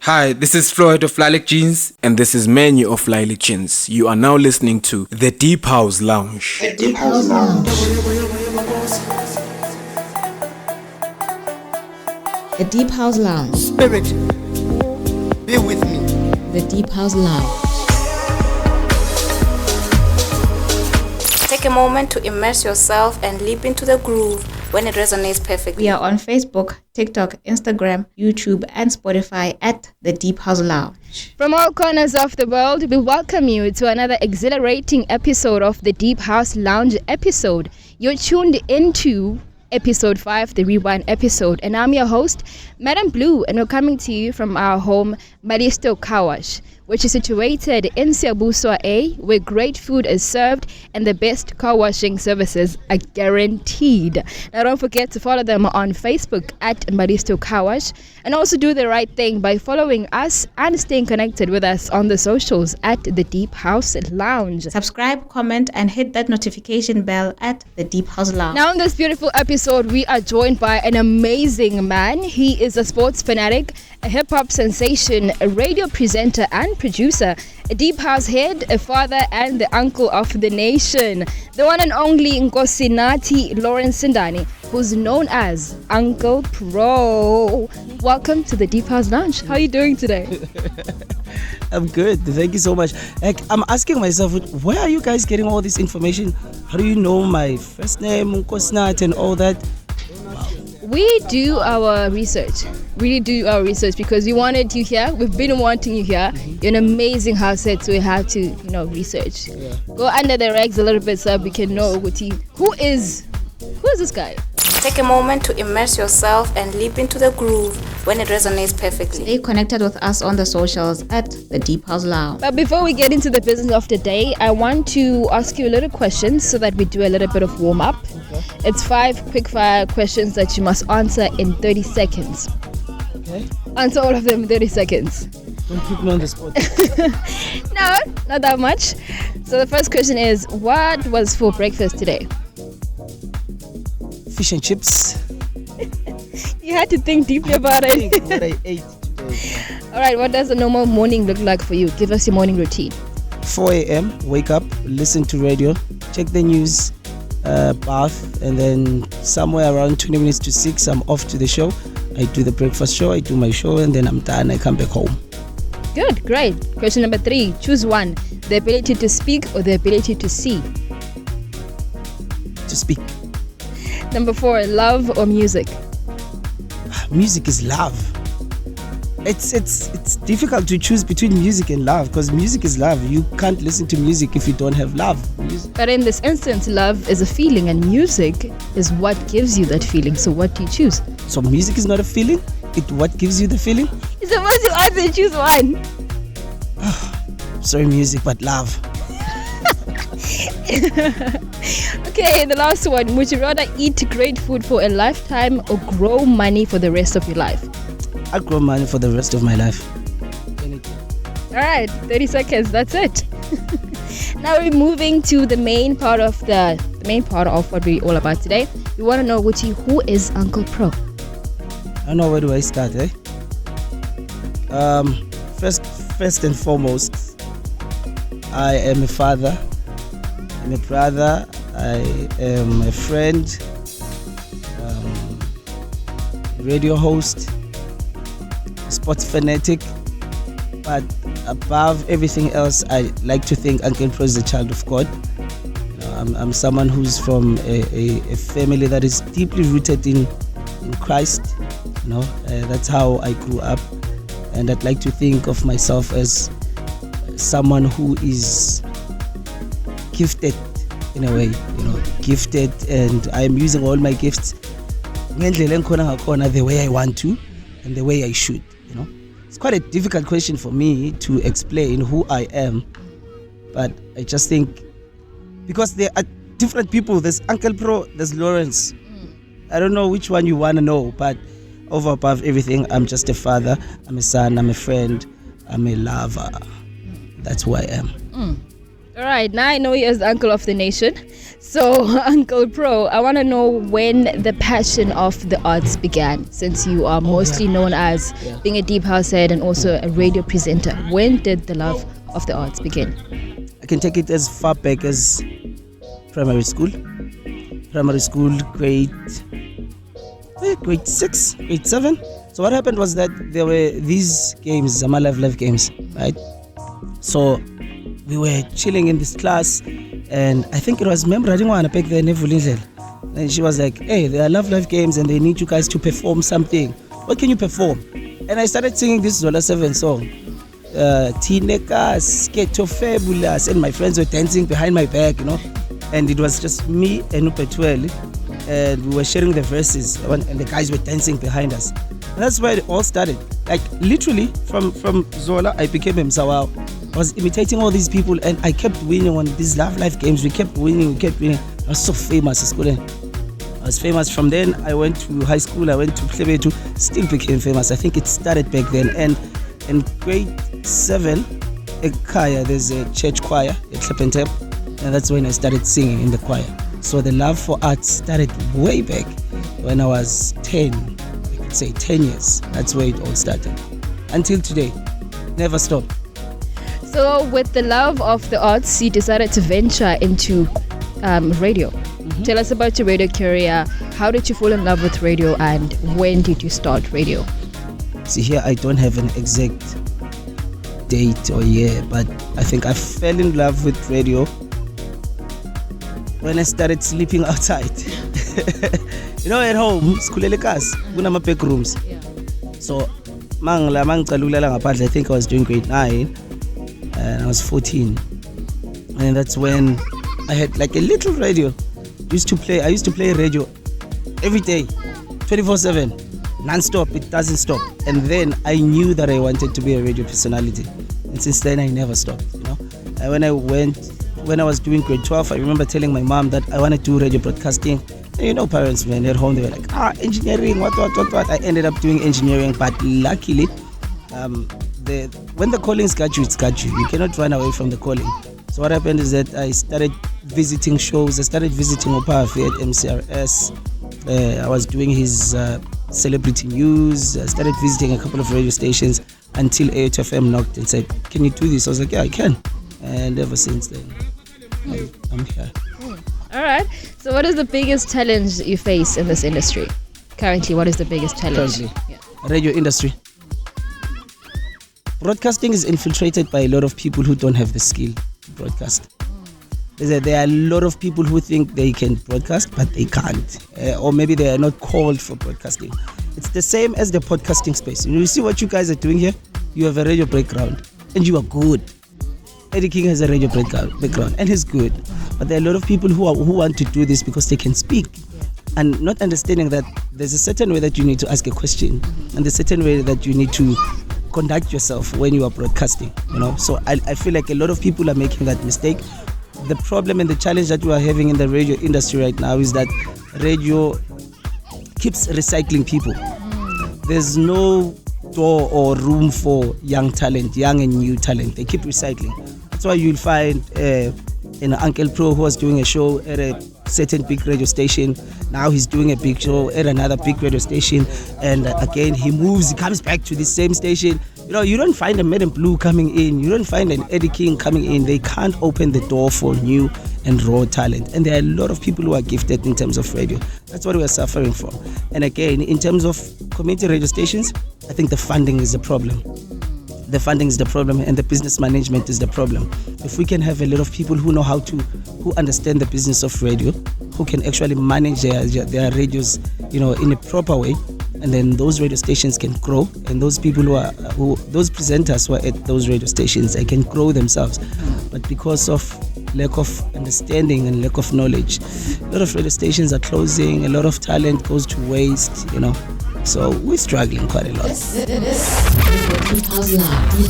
Hi, this is Floyd of Lilac Jeans, and this is Menu of Lilac Jeans. You are now listening to The Deep House Lounge. The Deep House Lounge. The Deep House Lounge. Spirit, be with me. The Deep House Lounge. Take a moment to immerse yourself and leap into the groove when it resonates perfectly. We are on Facebook, TikTok, Instagram, YouTube, and Spotify at The Deep House Lounge. From all corners of the world, we welcome you to another exhilarating episode of the Deep House Lounge episode. You're tuned into episode 5, the rewind episode, and I'm your host, Madam Blue, and we're coming to you from our home, Malisto Car Wash, which is situated in Siabuswa A, where great food is served and the best car washing services are guaranteed. Now don't forget to follow them on Facebook at Malisto Car Wash, and also do the right thing by following us and staying connected with us on the socials at The Deep House Lounge. Subscribe, comment, and hit that notification bell at The Deep House Lounge. Now in this beautiful episode, we are joined by an amazing man. He is a sports fanatic, a hip-hop sensation, a radio presenter and producer, a deep house head, a father, and the uncle of the nation. The one and only Nkosinati Lawrence Sindani, who's known as UnclePro. Welcome to the Deep House Lounge. How are you doing today? I'm good. Thank you so much. I'm asking myself, where are you guys getting all this information? How do you know my first name, Nkosinati, and all that? We do our research. Really do our research because we wanted you here. We've been wanting you here. You're an amazing house head, so we have to, research. Yeah. Go under the rags a little bit so we can know who is this guy. Take a moment to immerse yourself and leap into the groove when it resonates perfectly. Stay connected with us on the socials at The Deep House Lounge. But before we get into the business of the day, I want to ask you a little questions so that we do a little bit of warm-up. Okay. It's 5 quick-fire questions that you must answer in 30 seconds. Okay. Answer all of them in 30 seconds. Don't put me on the spot. No, not that much. So the first question is, what was for breakfast today? Fish and chips. You had to think deeply about it. What I ate today. All right, what does a normal morning look like for you? Give us your morning routine. 4 a.m., wake up, listen to radio, check the news, bath, and then somewhere around 20 minutes to 6, I'm off to the show. I do the breakfast show, I do my show, and then I'm done. I come back home. Good, great. Question number 3. Choose one. The ability to speak or the ability to see? To speak. Number 4. Love or music? Music is love. It's difficult to choose between music and love because music is love. You can't listen to music if you don't have love. But in this instance, love is a feeling and music is what gives you that feeling. So what do you choose? So music is not a feeling? It's what gives you the feeling? You're supposed to answer and choose one. Sorry, music, but love. Okay, the last one. Would you rather eat great food for a lifetime or grow money for the rest of your life? I grow money for the rest of my life. All right, 30 seconds. That's it. Now we're moving to the main part of what we're all about today. We want to know, Gucci, who is UnclePro? I don't know, where do I start, eh? First and foremost, I am a father. I'm a brother. I am a friend. Radio host. Sports fanatic. But above everything else, I like to think UnclePro is a child of God. I'm someone who's from a family that is deeply rooted in Christ. That's how I grew up, and I'd like to think of myself as someone who is gifted in a way, gifted, and I am using all my gifts the way I want to and the way I should. It's quite a difficult question for me to explain who I am, but I just think because there are different people. There's UnclePro, there's Lawrence. I don't know which one you want to know, but over above everything, I'm just a father, I'm a son, I'm a friend, I'm a lover. That's who I am. All right, now I know you as the uncle of the nation. So, Uncle Pro, I want to know when the passion of the arts began, since you are mostly known as being a deep house head and also a radio presenter. When did the love of the arts begin? I can take it as far back as primary school. Grade 6, grade 7. So what happened was that there were these games, Zama Live games, right? So we were chilling in this class, and I think it was Radingwana back then, and she was like, hey, there are Live games and they need you guys to perform something. What can you perform? And I started singing this Zola 7 song. Tineka, Sketo Fabulous, and my friends were dancing behind my back, and it was just me and Upetweli, and we were sharing the verses, and the guys were dancing behind us. And that's where it all started. Like literally from Zola, I became Msawao. I was imitating all these people, and I kept winning on these Live games. We kept winning. I was so famous at school. I was famous. From then, I went to high school. I went to Plebetu, still became famous. I think it started back then. And in grade 7, at Kaya, there's a church choir at Tep, and that's when I started singing in the choir. So the love for art started way back when I was 10. I could say 10 years. That's where it all started. Until today, never stopped. So with the love of the arts, you decided to venture into radio. Mm-hmm. Tell us about your radio career. How did you fall in love with radio, and when did you start radio? See, here I don't have an exact date or year, but I think I fell in love with radio when I started sleeping outside. At home, kuna back rooms. So, I think I was doing grade 9 and I was 14. And that's when I had like a little radio. I used to play radio every day, 24/7. Non-stop, it doesn't stop. And then I knew that I wanted to be a radio personality, and since then I never stopped. And when I was doing grade 12, I remember telling my mom that I want to do radio broadcasting. And parents, when at home, they were like, engineering, what. I ended up doing engineering, but luckily, when the calling's got you, it's got you. You cannot run away from the calling. So what happened is that I started visiting shows. I started visiting Opafi at MCRS. I was doing his celebrity news. I started visiting a couple of radio stations until AHFM knocked and said, can you do this? I was like, yeah, I can. And ever since then, I'm here. All right. So what is the biggest challenge you face in this industry? Currently, what is the biggest challenge? Radio industry. Broadcasting is infiltrated by a lot of people who don't have the skill to broadcast. There are a lot of people who think they can broadcast, but they can't. Or maybe they are not called for broadcasting. It's the same as the podcasting space. You see what you guys are doing here? You have a radio background, and you are good. Eddie King has a radio background, and he's good. But there are a lot of people who want to do this because they can speak, and not understanding that there's a certain way that you need to ask a question, and a certain way that you need to conduct yourself when you are broadcasting. So I feel like a lot of people are making that mistake. The problem and the challenge that we are having in the radio industry right now is that radio keeps recycling people. There's no door or room for young and new talent. They keep recycling. That's why you'll find an UnclePro who was doing a show at a certain big radio station. Now he's doing a big show at another big radio station, and again he comes back to the same station. You don't find a Madam Blue coming in, you don't find an Eddie King coming in. They can't open the door for new and raw talent, and there are a lot of people who are gifted in terms of radio. That's what we are suffering from. And again, in terms of community radio stations, I think the funding is the problem. The funding is the problem, and the business management is the problem. If we can have a lot of people who know who understand the business of radio, who can actually manage their radios, in a proper way, and then those radio stations can grow, and those people those presenters who are at those radio stations, they can grow themselves. But because of lack of understanding and lack of knowledge, a lot of radio stations are closing, a lot of talent goes to waste, So we're struggling quite a lot. This is the Deep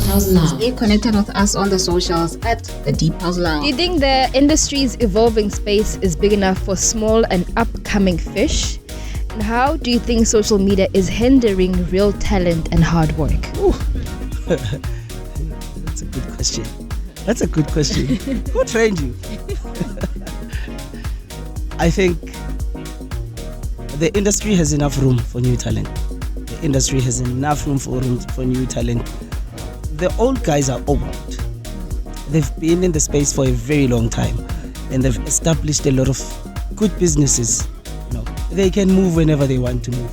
House Lounge. Stay connected with us on the socials at the Deep House Lounge. Do you think the industry's evolving space is big enough for small and upcoming fish? And how do you think social media is hindering real talent and hard work? That's a good question. That's a good question. Who trained you? I think the industry has enough room for new talent. The industry has enough room for new talent. The old guys are old. They've been in the space for a very long time, and they've established a lot of good businesses. You know, they can move whenever they want to move.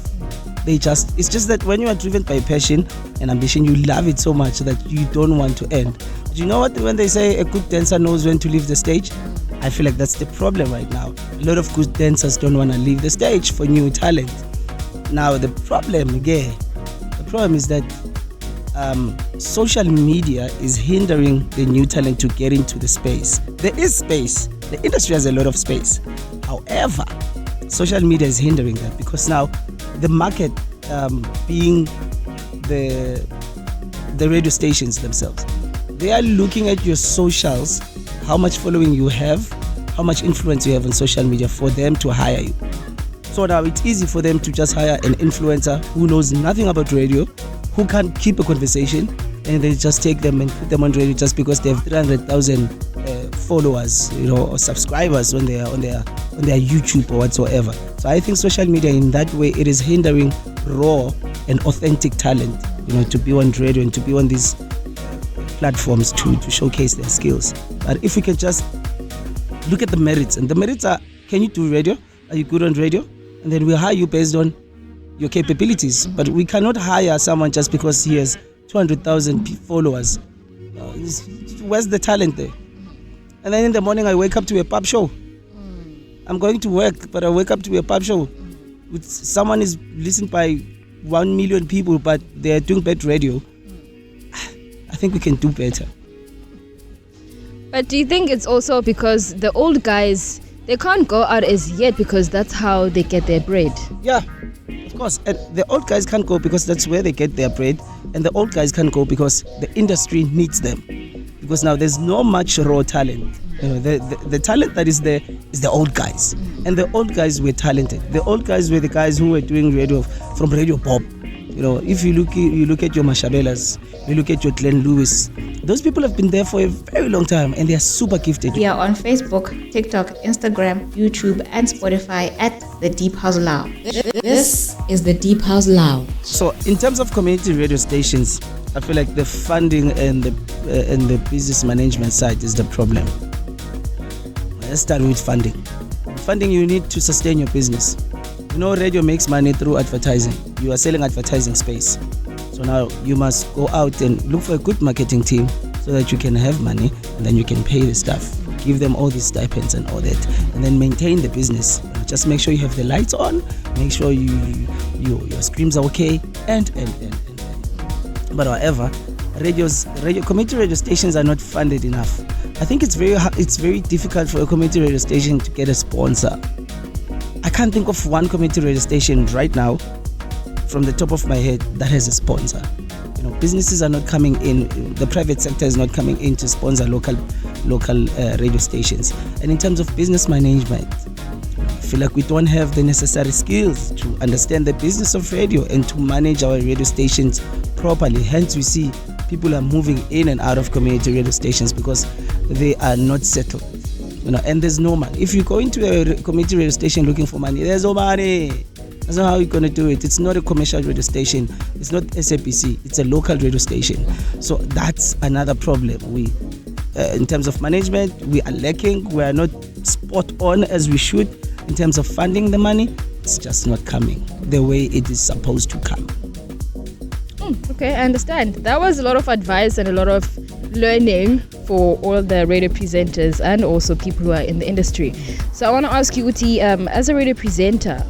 It's just that when you are driven by passion and ambition, you love it so much that you don't want to end. But you know what? When they say a good dancer knows when to leave the stage, I feel like that's the problem right now. A lot of good dancers don't want to leave the stage for new talent. Now the problem is that social media is hindering the new talent to get into the space. There is space. The industry has a lot of space. However, social media is hindering that because now the market, being the radio stations themselves, they are looking at your socials, how much following you have, how much influence you have on social media for them to hire you. So now it's easy for them to just hire an influencer who knows nothing about radio, who can't keep a conversation, and they just take them and put them on radio just because they have 300,000 followers, or subscribers on their YouTube or whatsoever. So I think social media in that way, it is hindering raw and authentic talent, to be on radio and to be on these platforms to showcase their skills. But if we can just look at the merits, and the merits are, can you do radio? Are you good on radio? And then we hire you based on your capabilities. But we cannot hire someone just because he has 200,000 followers. Where's the talent there? And then in the morning I wake up to a pub show. I'm going to work, but I wake up to a pub show with someone is listened by 1 million people, but they're doing bad radio. I think we can do better. But do you think it's also because the old guys, they can't go out as yet because that's how they get their bread? Yeah, of course. And the old guys can't go because that's where they get their bread. And the old guys can't go because the industry needs them. Because now there's not much raw talent. The talent that is there is the old guys. And the old guys were talented. The old guys were the guys who were doing radio from Radio Pop. If you look at your Mashabelas, you look at your Glenn Lewis, those people have been there for a very long time and they are super gifted. We are on Facebook, TikTok, Instagram, YouTube, and Spotify at The Deep House Lounge. This is The Deep House Lounge. So in terms of community radio stations, I feel like the funding and the business management side is the problem. Let's start with funding. Funding, you need to sustain your business. Radio makes money through advertising. You are selling advertising space. So now you must go out and look for a good marketing team so that you can have money and then you can pay the staff, give them all these stipends and all that, and then maintain the business. Just make sure you have the lights on, make sure your streams are okay, and. But however, community radio stations are not funded enough. I think it's very difficult for a community radio station to get a sponsor. I can't think of one community radio station right now from the top of my head that has a sponsor. Businesses are not coming in, the private sector is not coming in to sponsor local radio stations. And in terms of business management, I feel like we don't have the necessary skills to understand the business of radio and to manage our radio stations properly. Hence we see people are moving in and out of community radio stations because they are not settled. And there's no money. If you go into a community radio station looking for money, there's no money. That's not how you're going to do it. It's not a commercial radio station. It's not SAPC. It's a local radio station. So that's another problem. We, in terms of management, we are lacking. We are not spot on as we should in terms of funding the money. It's just not coming the way it is supposed to come. Okay, I understand. That was a lot of advice and a lot of learning for all the radio presenters and also people who are in the industry. So I want to ask you, Uti, as a radio presenter,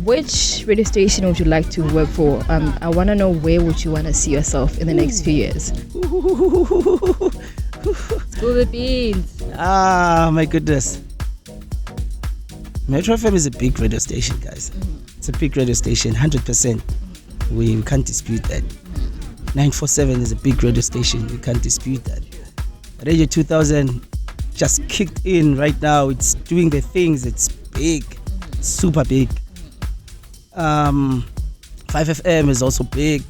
which radio station would you like to work for? I want to know, where would you want to see yourself in the next few years? Spill the beans. My goodness. Metro FM is a big radio station, guys. It's a big radio station, 100%. We can't dispute that. 947 is a big radio station. We can't dispute that. Radio 2000 just kicked in right now. It's doing the things. It's big. It's super big. 5FM is also big.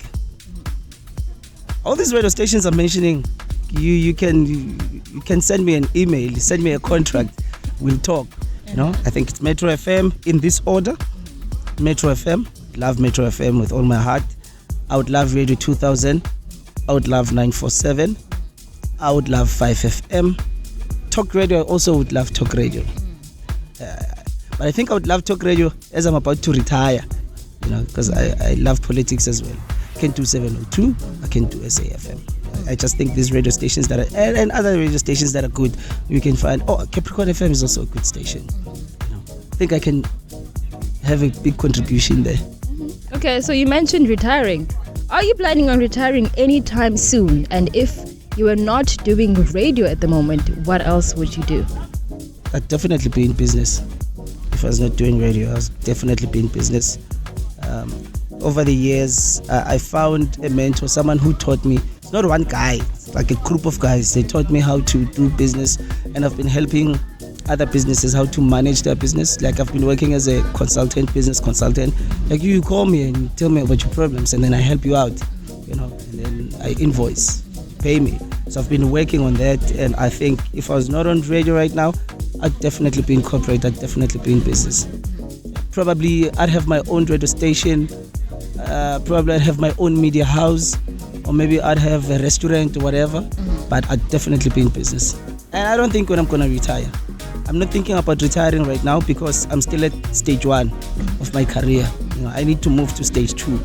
All these radio stations I'm mentioning, you can send me an email, send me a contract, we'll talk. You know, I think it's Metro FM in this order. Metro FM, love Metro FM with all my heart. I would love Radio 2000. I would love 947. I would love 5FM. Talk radio, I also would love talk radio. But I think I would love talk radio as I'm about to retire, you know, because I love politics as well. I can do 702, I can do SAFM. I just think these radio stations that are, and other radio stations that are good, you can find, Capricorn FM is also a good station. You know, I think I can have a big contribution there. Okay, so you mentioned retiring. Are you planning on retiring anytime soon? And if you are not doing radio at the moment, what else would you do? I'd definitely be in business. If I was not doing radio, I was definitely be in business. Over the years, I found a mentor, someone who taught me. It's not one guy, it's like a group of guys. They taught me how to do business, and I've been helping other businesses how to manage their business. Like I've been working as a business consultant. Like you call me and you tell me about your problems, and then I help you out, you know, and then I invoice, pay me. So I've been working on that, and I think if I was not on radio right now, I'd definitely be in corporate, I'd definitely be in business. Probably I'd have my own radio station, probably I'd have my own media house, or maybe I'd have a restaurant or whatever, but I'd definitely be in business. And I don't think when I'm gonna retire. I'm not thinking about retiring right now because I'm still at stage 1 of my career. You know, I need to move to stage 2.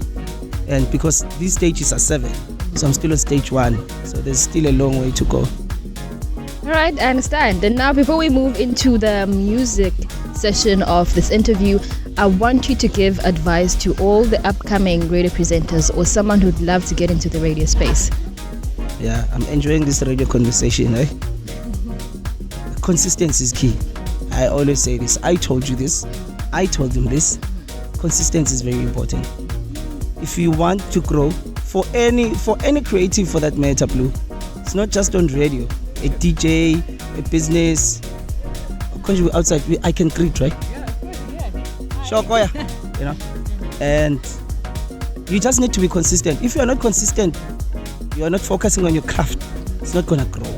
And because these stages are 7, so I'm still on stage 1. So there's still a long way to go. All right, I understand. And now before we move into the music session of this interview, I want you to give advice to all the upcoming radio presenters or someone who'd love to get into the radio space. Yeah, I'm enjoying this radio conversation. Consistency is key. I always say this. I told you this. I told him this. Consistency is very important. If you want to grow, for any creative for that matter, Blue, it's not just on radio. A DJ, a business, outside, I can create, right? Sure, you know, and you just need to be consistent. If you are not consistent, you are not focusing on your craft, it's not gonna grow.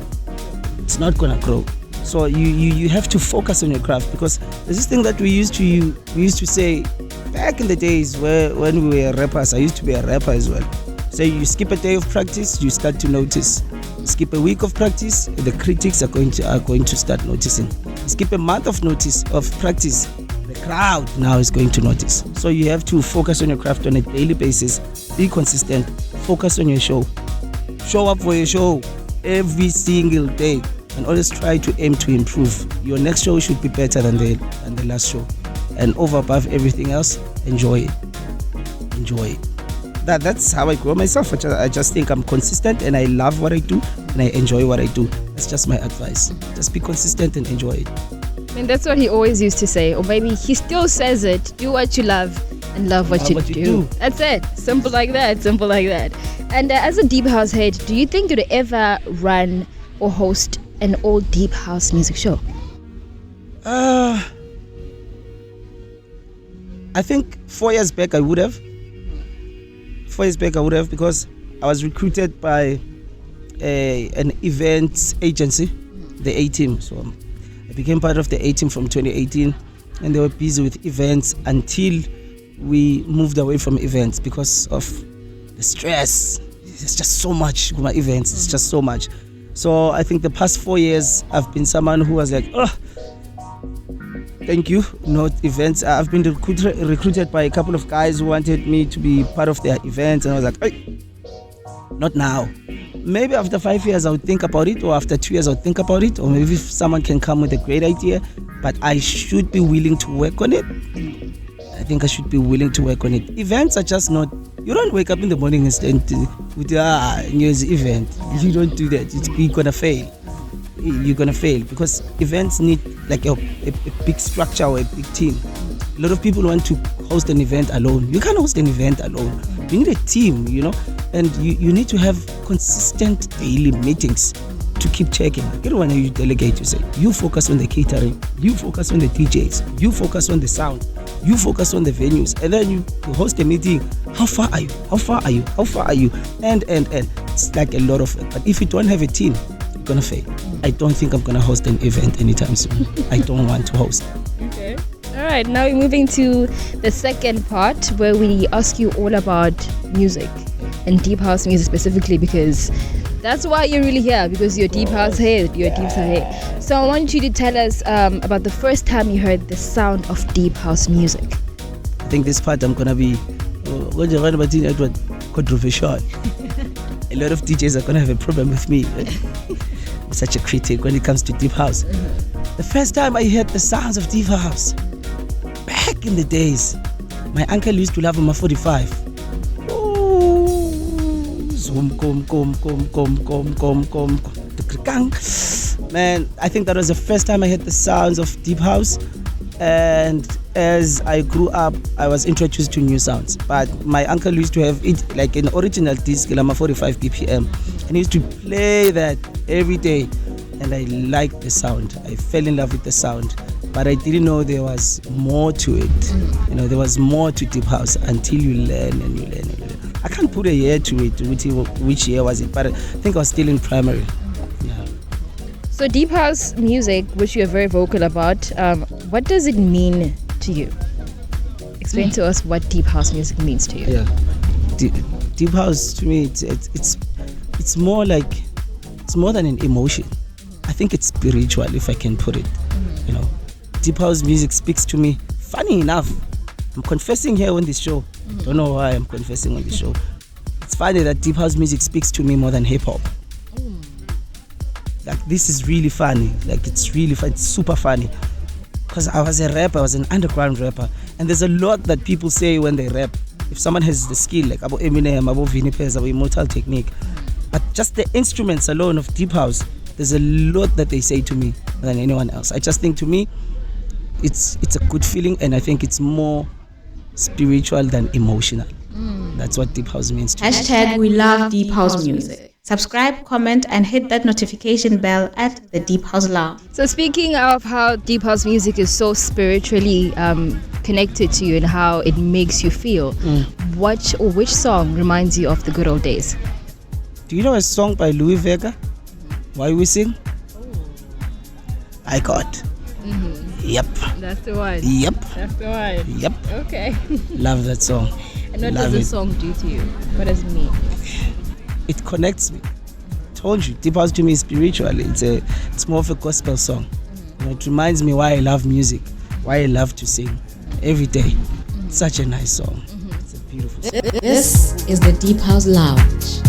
It's not gonna grow. So you have to focus on your craft, because there's this thing that we used to say back in the days when we were rappers. I used to be a rapper as well. So you skip a day of practice, you start to notice. Skip a week of practice, the critics are going to start noticing. Skip a month of practice, the crowd now is going to notice. So you have to focus on your craft on a daily basis. Be consistent. Focus on your show. Show up for your show every single day, and always try to aim to improve. Your next show should be better than the last show. And over above everything else, enjoy it. Enjoy it. That's how I grow myself. I just think I'm consistent, and I love what I do, and I enjoy what I do. That's just my advice. Just be consistent and enjoy it. I mean, that's what he always used to say, or maybe he still says it. Do what you love and love what you do. That's it. Simple like that. Simple like that. And as a deep house head, do you think you'd ever run or host an all deep house music show? I think 4 years back I would have. 4 years back I would have, because I was recruited by an events agency, the A-Team. So I became part of the A-Team from 2018, and they were busy with events until we moved away from events because of the stress. There's just so much with my events. It's just so much. So I think the past 4 years I've been someone who was like, thank you, not events. I've been recruited by a couple of guys who wanted me to be part of their events, and I was like, hey, not now. Maybe after 5 years I would think about it, or after 2 years I would think about it, or maybe if someone can come with a great idea, but I should be willing to work on it. I think I should be willing to work on it. Events are just not, you don't wake up in the morning and with news event. You don't do that. You're gonna fail. You're gonna fail, because events need like a big structure or a big team. A lot of people want to host an event alone. You can't host an event alone. You need a team, you know, and you need to have consistent daily meetings to keep checking. You don't want to delegate. You say, you focus on the catering, you focus on the DJs, you focus on the sound. You focus on the venues, and then you host a meeting. How far are you? How far are you? How far are you? And it's like a lot of it. But if you don't have a team, you're gonna fail. I don't think I'm gonna host an event anytime soon. I don't want to host. Okay. All right. Now we're moving to the second part where we ask you all about music and deep house music specifically, because that's why you're really here, because you're deep house head. You're deep house head. So I want you to tell us about the first time you heard the sound of deep house music. I think this part I'm gonna be controversial. A lot of DJs are gonna have a problem with me. I'm such a critic when it comes to deep house. The first time I heard the sounds of deep house, back in the days, my uncle used to love my 45. Man, I think that was the first time I heard the sounds of deep house. And as I grew up, I was introduced to new sounds. But my uncle used to have it like an original disc, Lama 45 BPM, and he used to play that every day. And I liked the sound. I fell in love with the sound. But I didn't know there was more to it. You know, there was more to deep house until you learn and you learn and you learn. I can't put a year to it, which year was it, but I think I was still in primary. Yeah. So deep house music, which you're very vocal about, what does it mean to you? Explain to us what deep house music means to you. Yeah. Deep house to me, it's more like, it's more than an emotion. I think it's spiritual, if I can put it. You know, deep house music speaks to me. Funny enough, I'm confessing here on this show. Don't know why I'm confessing on this show. It's funny that deep house music speaks to me more than hip hop. Like, this is really funny. Like, it's really fun. It's super funny. Because I was a rapper, I was an underground rapper, and there's a lot that people say when they rap. If someone has the skill, like about Eminem, about Vinny Pez, about Immortal Technique, but just the instruments alone of deep house, there's a lot that they say to me than anyone else. I just think, to me, it's a good feeling, and I think it's more spiritual than emotional. That's what deep house means to me. Hashtag we love deep house music. Subscribe, comment, and hit that notification bell at the Deep House Lounge. So speaking of how deep house music is so spiritually connected to you and how it makes you feel, which song reminds you of the good old days? Do you know a song by Louis Vega? Why We Sing? I Got. Yep. That's the one. Yep. That's the one. Yep. Okay. Love that song. And what Love does the it. song do to you? What does it mean? It connects me. Told you, deep house to me is spiritual. It's more of a gospel song. You know, it reminds me why I love music, why I love to sing every day. It's such a nice song. It's a beautiful song. This is the Deep House Lounge.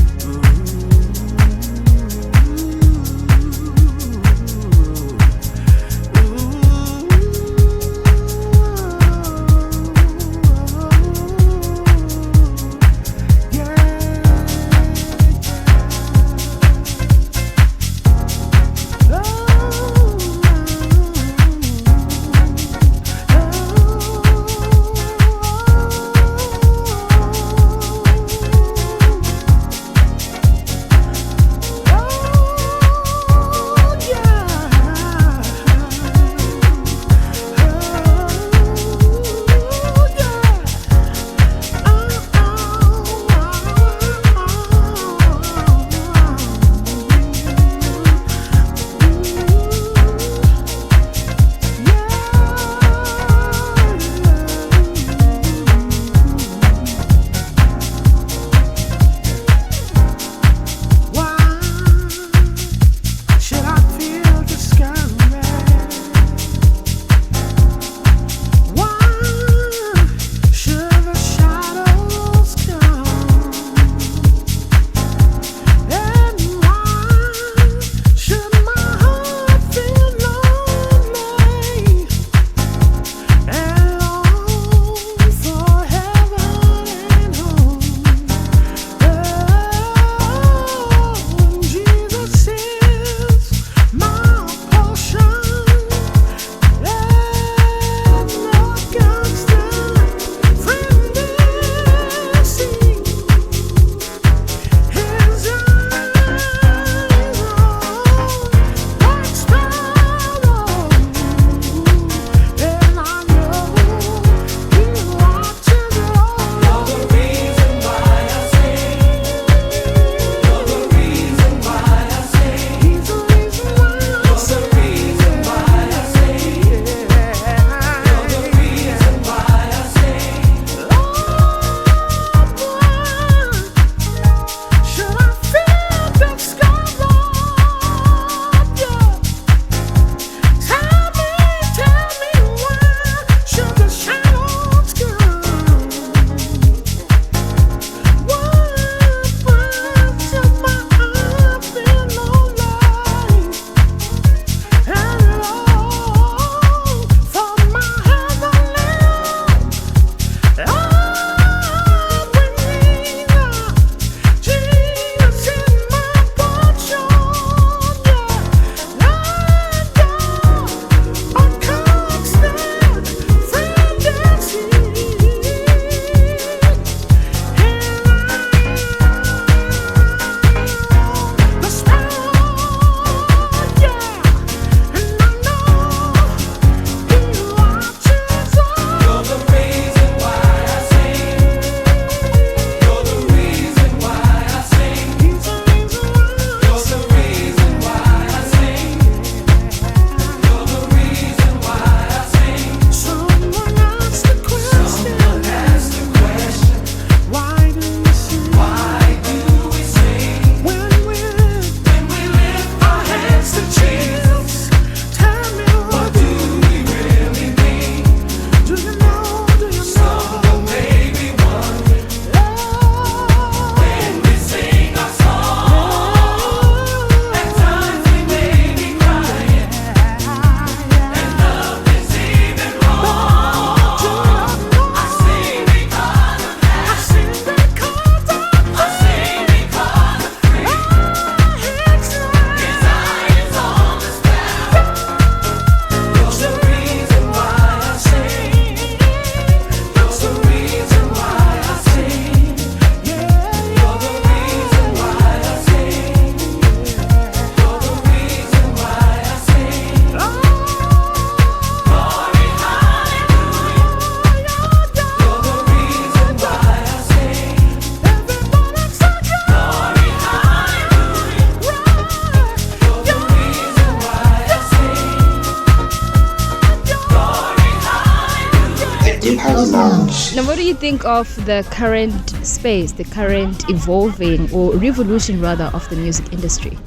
And what do you think of the current space, the current evolving or revolution rather of the music industry?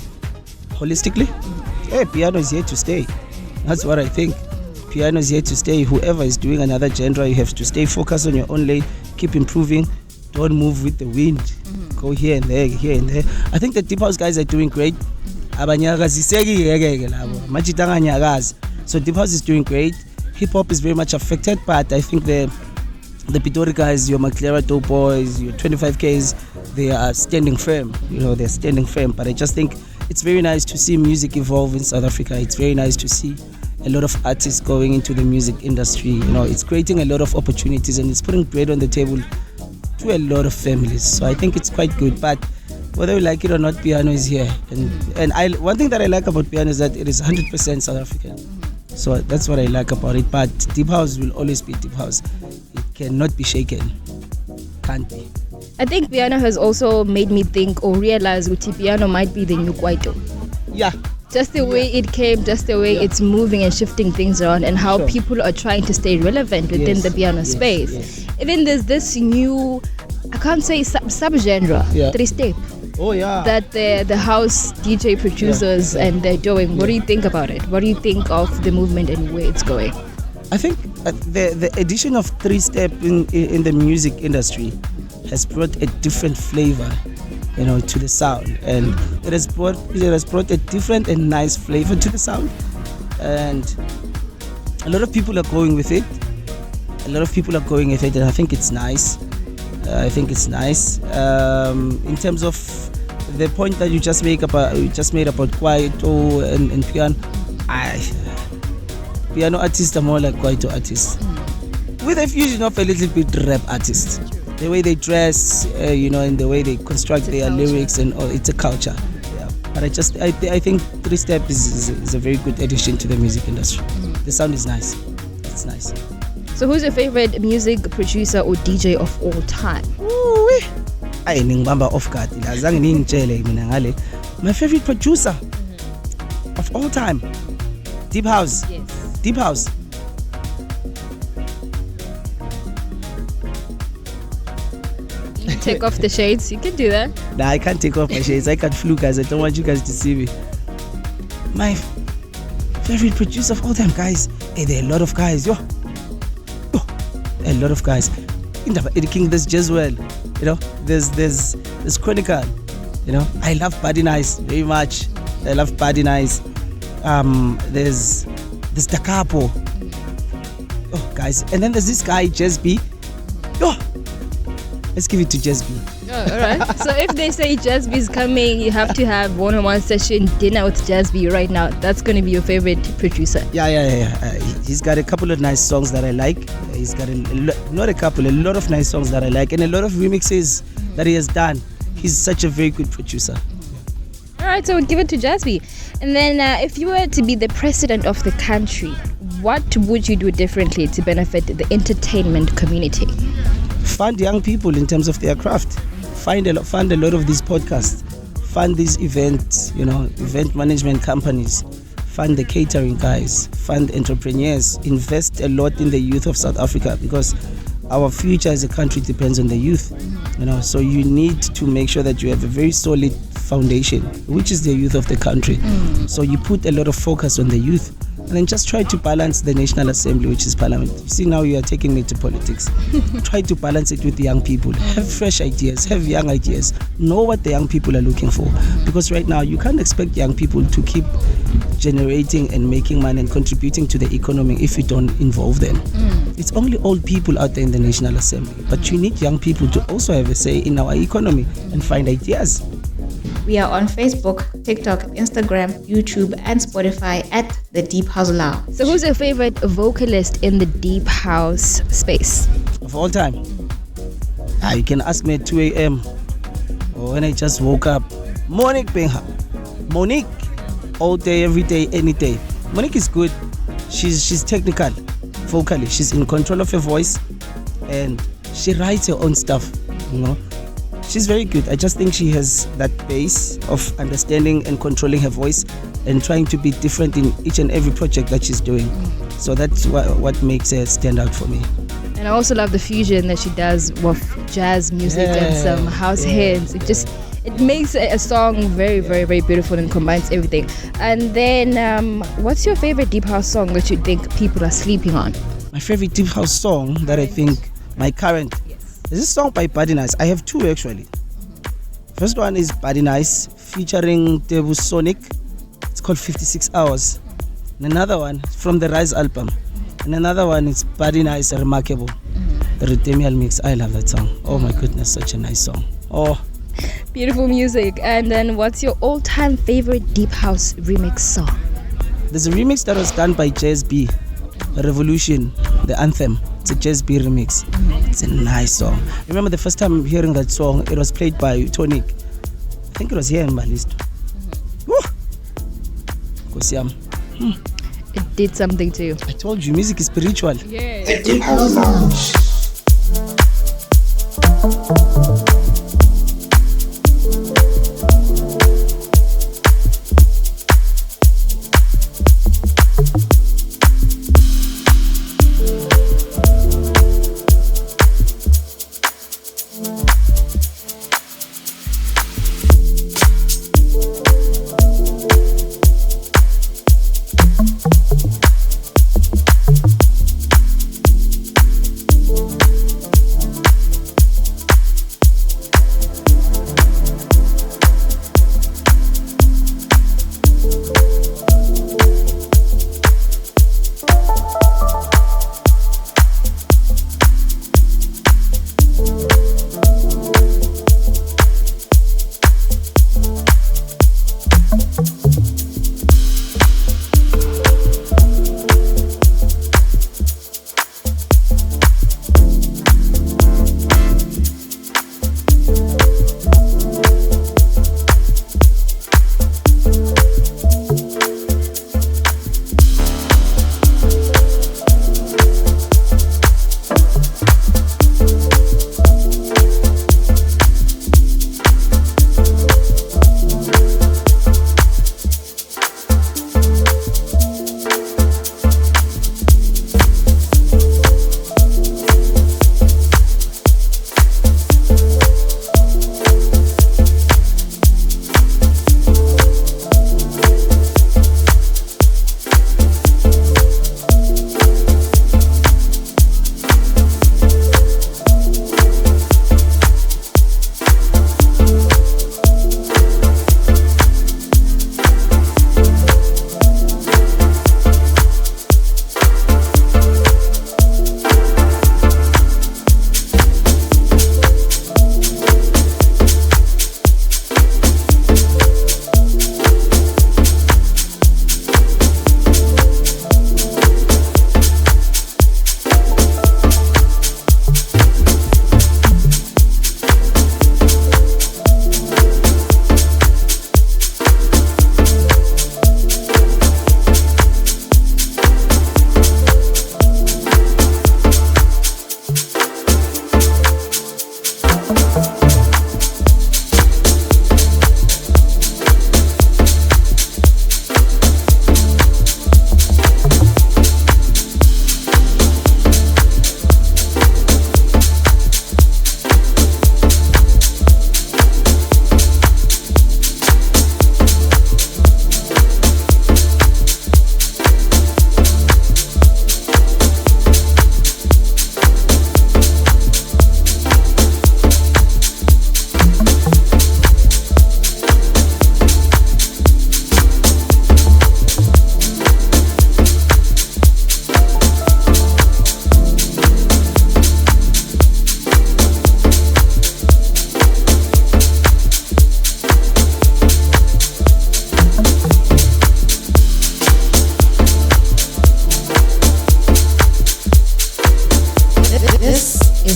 Holistically, piano is here to stay. That's what I think. Piano is here to stay. Whoever is doing another genre, you have to stay focused on your own lane, keep improving, don't move with the wind. Go here and there, here and there. I think the deep house guys are doing great. So deep house is doing great. Hip hop is very much affected, but I think the Pitori guys, your Maclera Dope Boys, your 25Ks, they are standing firm. They're standing firm. But I just think it's very nice to see music evolve in South Africa. It's very nice to see a lot of artists going into the music industry. It's creating a lot of opportunities and it's putting bread on the table to a lot of families. So I think it's quite good. But whether you like it or not, piano is here. And one thing that I like about piano is that it is 100% South African. So that's what I like about it. But deep house will always be deep house. It cannot be shaken. Can't be. I think piano has also made me think or realize that piano might be the new Kwaito. Yeah. Just the way it came, just the way it's moving and shifting things around, and how people are trying to stay relevant within the piano space. Yes. Even there's this new, I can't say sub-genre, three-step. Oh yeah. That the house DJ producers and they're doing. What do you think about it? What do you think of the movement and where it's going? I think the addition of three-step in the music industry has brought a different flavor, to the sound, and it has brought a different and nice flavor to the sound, and a lot of people are going with it. And I think it's nice. In terms of the point that you just made about Kwaito and piano, piano artists are more like Kwaito artists, with a fusion of a little bit rap artists. The way they dress, and the way they construct their lyrics, and all, it's a culture. Yeah. But I think three-step is a very good addition to the music industry. The sound is nice. It's nice. So who's your favorite music producer or DJ of all time? My favorite producer of all time, Deep House. Yes. Deep House. Take off the shades. You can do that. Nah, I can't take off my shades. I can't flu, guys. I don't want you guys to see me. My favorite producer of all time, guys. There are a lot of guys. A lot of guys. In the King, there's Jezwell. There's Chronicle. I love Buddy Nice very much. I love Buddy Nice. There's Da Capo. Oh, guys. And then there's this guy, Jazz B. Let's give it to Jazz B. Oh, all right. So if they say Jazz B is coming, you have to have one-on-one session, dinner with Jazz B right now. That's going to be your favorite producer. Yeah. He's got a couple of nice songs that I like. He's got a lot of nice songs that I like, and a lot of remixes that he has done. He's such a very good producer. All right, so we'll give it to Jazz B. And then if you were to be the president of the country, what would you do differently to benefit the entertainment community? Fund young people in terms of their craft. Fund a lot of these podcasts. Fund these events, event management companies. Fund the catering guys. Fund entrepreneurs. Invest a lot in the youth of South Africa, because our future as a country depends on the youth. So you need to make sure that you have a very solid foundation, which is the youth of the country. So you put a lot of focus on the youth. And then just try to balance the National Assembly, which is Parliament. You see, now you are taking me to politics. Try to balance it with the young people. Have fresh ideas, have young ideas. Know what the young people are looking for. Because right now, you can't expect young people to keep generating and making money and contributing to the economy if you don't involve them. It's only old people out there in the National Assembly. But you need young people to also have a say in our economy and find ideas. We are on Facebook, TikTok, Instagram, YouTube, and Spotify at The Deep House Lounge. So who's your favorite vocalist in the deep house space? Of all time? You can ask me at 2 a.m. or when I just woke up. Monique Benha. Monique. All day, every day, any day. Monique is good. She's technical, vocally. She's in control of her voice, and she writes her own stuff, She's very good. I just think she has that base of understanding and controlling her voice and trying to be different in each and every project that she's doing. So that's what makes her stand out for me. And I also love the fusion that she does with jazz music and some house hands. It makes a song very, very, very beautiful and combines everything. And then, what's your favorite deep house song that you think people are sleeping on? My favorite deep house song that I think there's this song by Buddy Nice. I have two actually. First one is Buddy Nice featuring Debu Sonic. It's called 56 Hours. And another one from the Rise album. And another one is Buddy Nice Remarkable. The Redemial mix. I love that song. Oh my goodness, such a nice song. Oh, beautiful music. And then what's your all-time favorite deep house remix song? there's a remix that was done by Jazz B, Revolution, the anthem. It's a Jazz B remix. It's a nice song. Remember the first time hearing that song, it was played by Tonic. I think it was here in Balisto. It did something to you. I told you, music is spiritual. Yeah. The Deep House Lounge.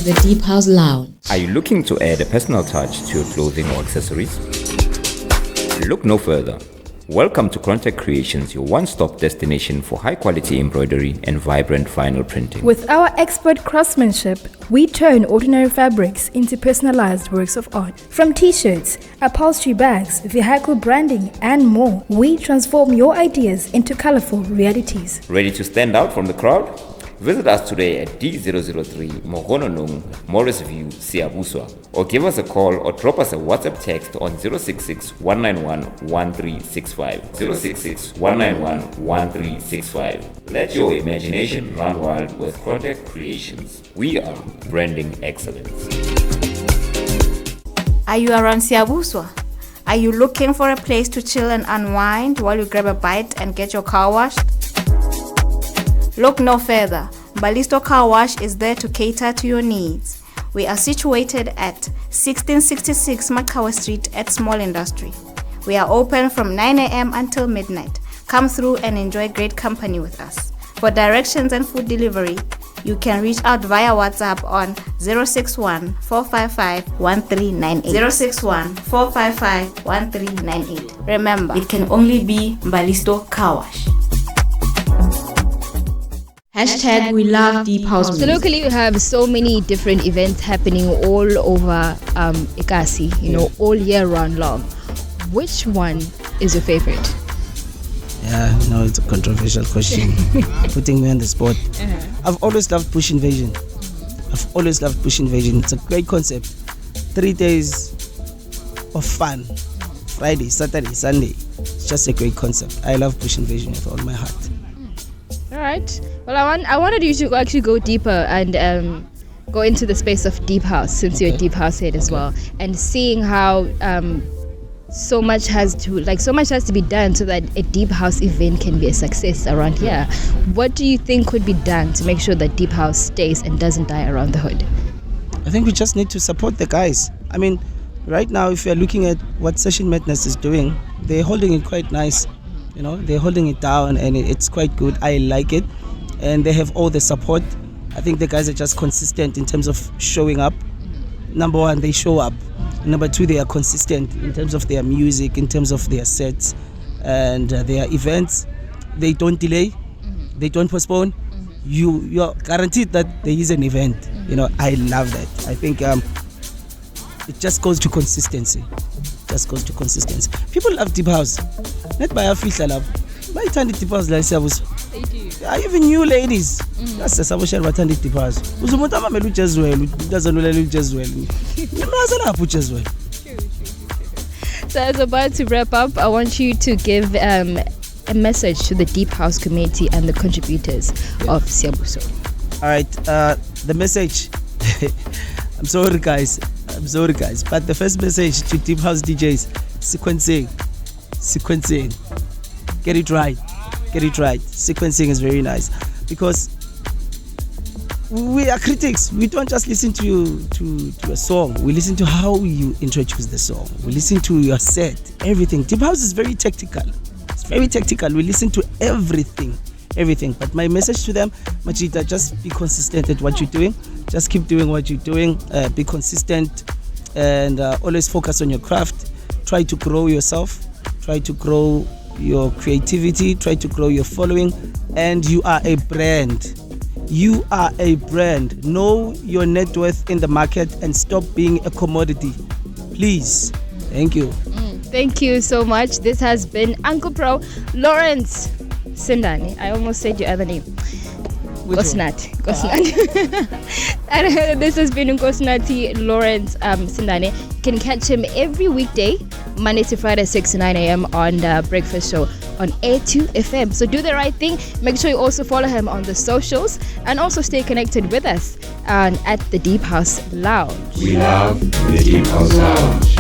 The Deep House Lounge. Are you looking to add a personal touch to your clothing or accessories? Look no further. Welcome to Contact Creations, your one-stop destination for high-quality embroidery and vibrant vinyl printing. With our expert craftsmanship, we turn ordinary fabrics into personalized works of art. From t-shirts, upholstery bags, vehicle branding, and more, we transform your ideas into colorful realities. Ready to stand out from the crowd? Visit us today at D003 Mogononong, Morris View, Siabuswa, or give us a call or drop us a WhatsApp text on 066 191 1365. 066 191 1365. Let your imagination run wild with Contact Creations. We are branding excellence. Are you around Siabuswa? Are you looking for a place to chill and unwind while you grab a bite and get your car washed? Look no further. Balisto Car Wash is there to cater to your needs. We are situated at 1666 Makawa Street at Small Industry. We are open from 9 a.m. until midnight. Come through and enjoy great company with us. For directions and food delivery, you can reach out via WhatsApp on 061 455 1398. 061 455 1398. Remember, it can only be Balisto Car Wash. Hashtag we love deep house So music. locally, you have so many different events happening all over Ikasi, all year round long. Which one is your favorite? Yeah, no, it's a controversial question. Putting me on the spot. I've always loved Bush Invasion. It's a great concept. 3 days of fun. Friday, Saturday, Sunday. It's just a great concept. I love Bush Invasion with all my heart. All right. Well, I wanted you to actually go deeper and go into the space of deep house, since you're a deep house head as well, and seeing how so much has to be done so that a deep house event can be a success around here. What do you think could be done to make sure that deep house stays and doesn't die around the hood? I think we just need to support the guys. I mean, right now, if you're looking at what Session Madness is doing, they're holding it quite nice. They're holding it down and it's quite good. I like it. And they have all the support. I think the guys are just consistent in terms of showing up. Number one, they show up. Number two, they are consistent in terms of their music, in terms of their sets and their events. They don't delay. They don't postpone. You're guaranteed that there is an event. I love that. I think it just goes to consistency. People love deep house. Not by afihla lapho. Bayithanda deep house la Siyabuso. They do. Even new ladies. That's sabashela bathanda deep house. Uzumuntu amamela uJezwell, uzanulela uJezwell. Nimaza lapho uJezwell. So as about to wrap up, I want you to give a message to the deep house community and the contributors of Siyabuso. All right, the message. I'm sorry guys, but the first message to deep house DJs: sequencing. Get it right. Sequencing is very nice because we are critics. We don't just listen to a song. We listen to how you introduce the song. We listen to your set, everything. Deep house is very tactical. We listen to everything. But my message to them, Machita, just be consistent at what you're doing. Just keep doing what you're doing. Be consistent and always focus on your craft. Try to grow yourself. Try to grow your creativity. Try to grow your following. And you are a brand. Know your net worth in the market and stop being a commodity. Please. Thank you. Thank you so much. This has been UnclePro, Lawrence Sindani. I almost said your other name. Kosnati. And this has been Nkosnati Lawrence Sindani. You can catch him every weekday, Monday to Friday, 6 to 9 a.m. on the Breakfast Show on A2 FM. So do the right thing. Make sure you also follow him on the socials and also stay connected with us at the Deep House Lounge. We love the Deep House Lounge.